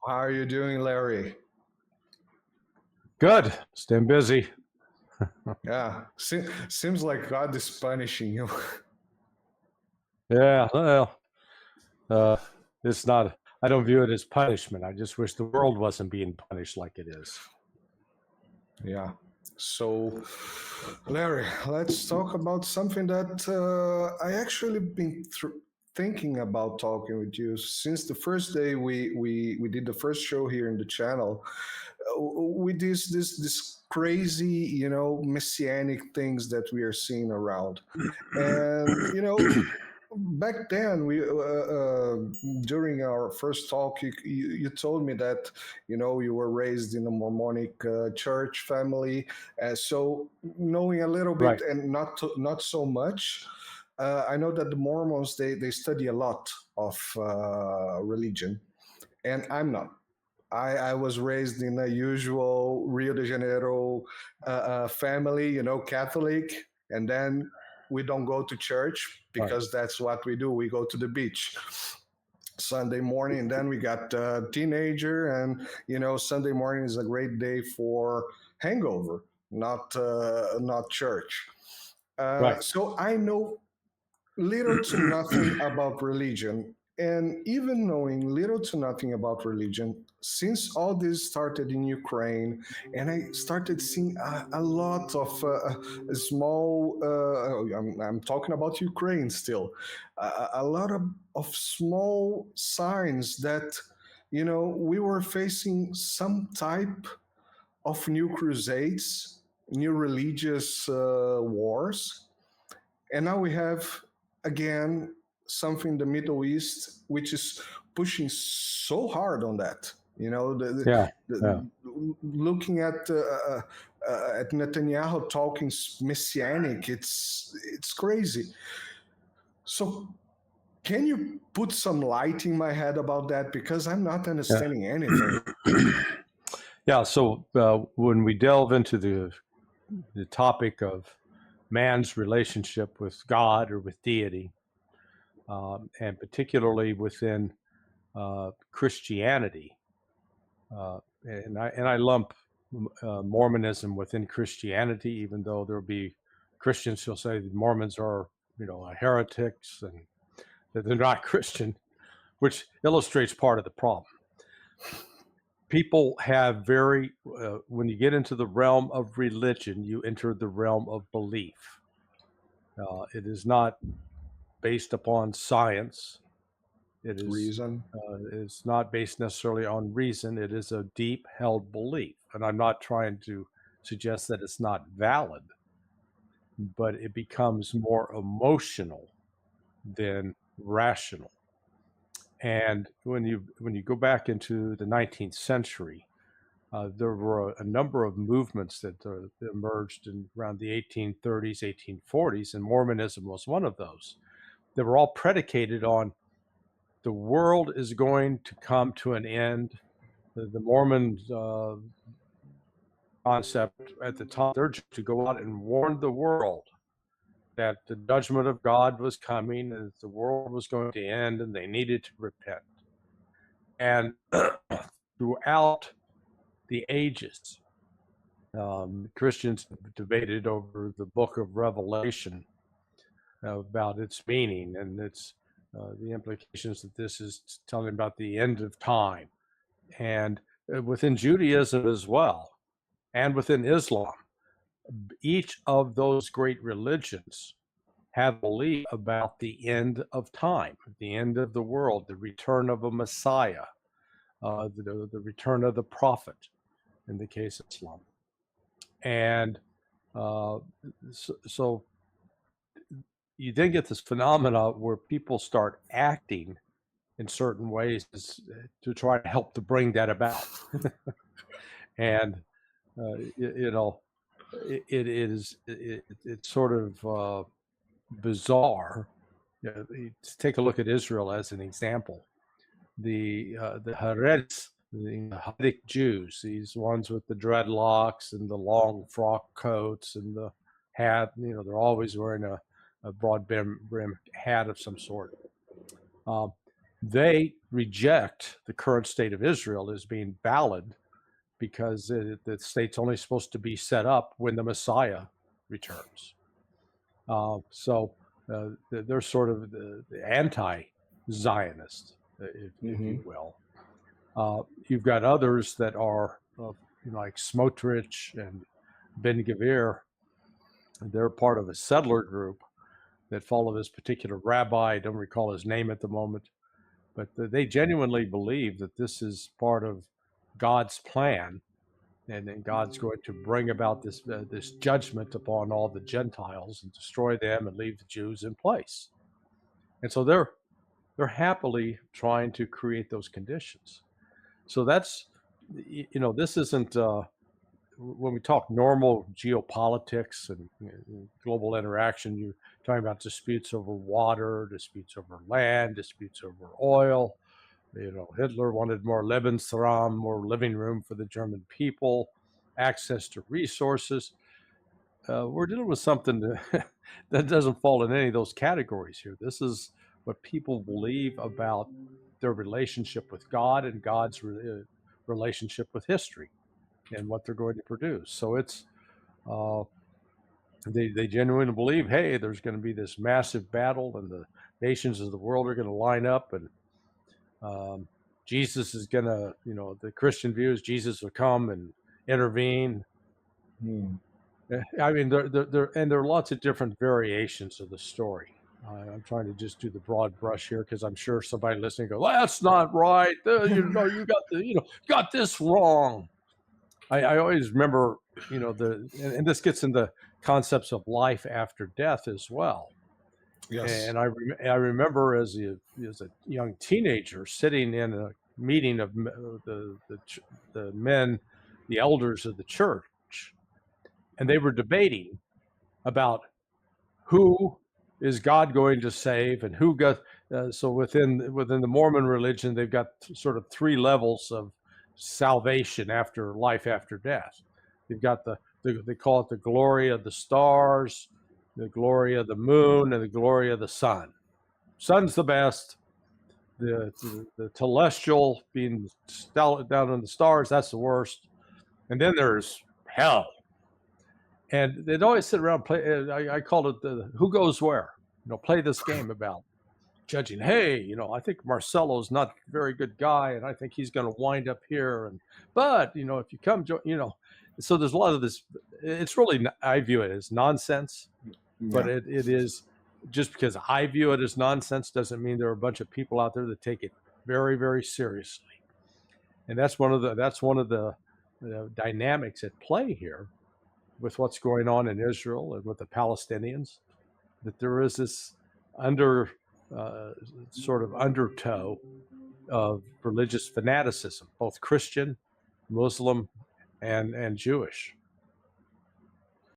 How are you doing, Larry? Good. Staying busy. Yeah, seems like God is punishing you. Yeah, well, it's not, I don't view it as punishment. I just wish the world wasn't being punished like it is. Yeah. So, Larry, let's talk about something that I actually been thinking about talking with you since the first day we did the first show here in the channel. With this crazy, messianic things that we are seeing around, and back then during our first talk you told me that you were raised in a Mormonic church family, so knowing a little bit Right. and not so much. I know that the Mormons they study a lot of religion, and I'm not. I was raised in a usual Rio de Janeiro family, Catholic, and then we don't go to church because that's what we do. We go to the beach Sunday morning, and then we got a teenager, and Sunday morning is a great day for hangover, not church. Right. So I know little to nothing about religion. And even knowing little to nothing about religion, since all this started in Ukraine, and I started seeing a lot of small, I'm talking about Ukraine still, a lot of small signs that, we were facing some type of new crusades, new religious wars. And now we have again something in the Middle East which is pushing so hard on that. Yeah. Looking at Netanyahu talking messianic, it's crazy. So can you put some light in my head about that, because I'm not understanding anything. Yeah. So when we delve into the topic of man's relationship with God or with deity, and particularly within Christianity, and I lump Mormonism within Christianity, even though there'll be Christians who'll say the Mormons are, heretics and that they're not Christian, which illustrates part of the problem. People have when you get into the realm of religion, you enter the realm of belief. It is not based upon science. It is Reason. it's not based necessarily on reason. It is a deep held belief. And I'm not trying to suggest that it's not valid, but it becomes more emotional than rational. And when you go back into the 19th century, there were a number of movements that emerged around the 1830s, 1840s, and Mormonism was one of those. They were all predicated on the world is going to come to an end. The Mormon concept at the time, they're just to go out and warn the world that the judgment of God was coming and the world was going to end and they needed to repent. And throughout the ages, Christians debated over the book of Revelation about its meaning and its the implications that this is telling about the end of time. And within Judaism as well, and within Islam, each of those great religions have belief about the end of time, the end of the world, the return of a Messiah, the return of the prophet, in the case of Islam. And so you then get this phenomena where people start acting in certain ways to try to help to bring that about. And it's sort of bizarre. Take a look at Israel as an example. The Haaretz, the Hasidic Jews, these ones with the dreadlocks and the long frock coats and the hat, they're always wearing a broad brim hat of some sort. they reject the current state of Israel as being valid because the state's only supposed to be set up when the Messiah returns. So they're sort of the anti-Zionist, if you will. You've got others that are like Smotrich and Ben Gvir. They're part of a settler group that follow this particular rabbi. I don't recall his name at the moment, but they genuinely believe that this is part of God's plan, and then God's going to bring about this this judgment upon all the Gentiles and destroy them and leave the Jews in place. And so they're happily trying to create those conditions. So that's, this isn't when we talk normal geopolitics and global interaction, you're talking about disputes over water, disputes over land, disputes over oil. Hitler wanted more Lebensraum, more living room for the German people, access to resources. We're dealing with something that doesn't fall in any of those categories here. This is what people believe about their relationship with God and God's relationship with history and what they're going to produce. So it's they genuinely believe, hey, there's going to be this massive battle and the nations of the world are going to line up, and Jesus is going to, the Christian view is Jesus will come and intervene. I mean, there are lots of different variations of the story. I'm trying to just do the broad brush here because I'm sure somebody listening goes, "That's not right. You got this wrong." I always remember, and this gets into concepts of life after death as well. Yes. And I remember as a young teenager sitting in a meeting of the men, the elders of the church, and they were debating about who is God going to save and who got. So within the Mormon religion, they've got sort of three levels of salvation after life after death. You've got they call it the glory of the stars, the glory of the moon, and the glory of the sun. Sun's the best. The telestial being down in the stars, that's the worst. And then there's hell. And they'd always sit around play. I called it the who goes where. Play this game about judging. Hey, I think Marcelo's not a very good guy, and I think he's going to wind up here. But if you come, so there's a lot of this. It's really, I view it as nonsense, but it is just because I view it as nonsense doesn't mean there are a bunch of people out there that take it very, very seriously. And that's one of the dynamics at play here with what's going on in Israel and with the Palestinians, that there is this sort of undertow of religious fanaticism, both Christian, Muslim, and Jewish.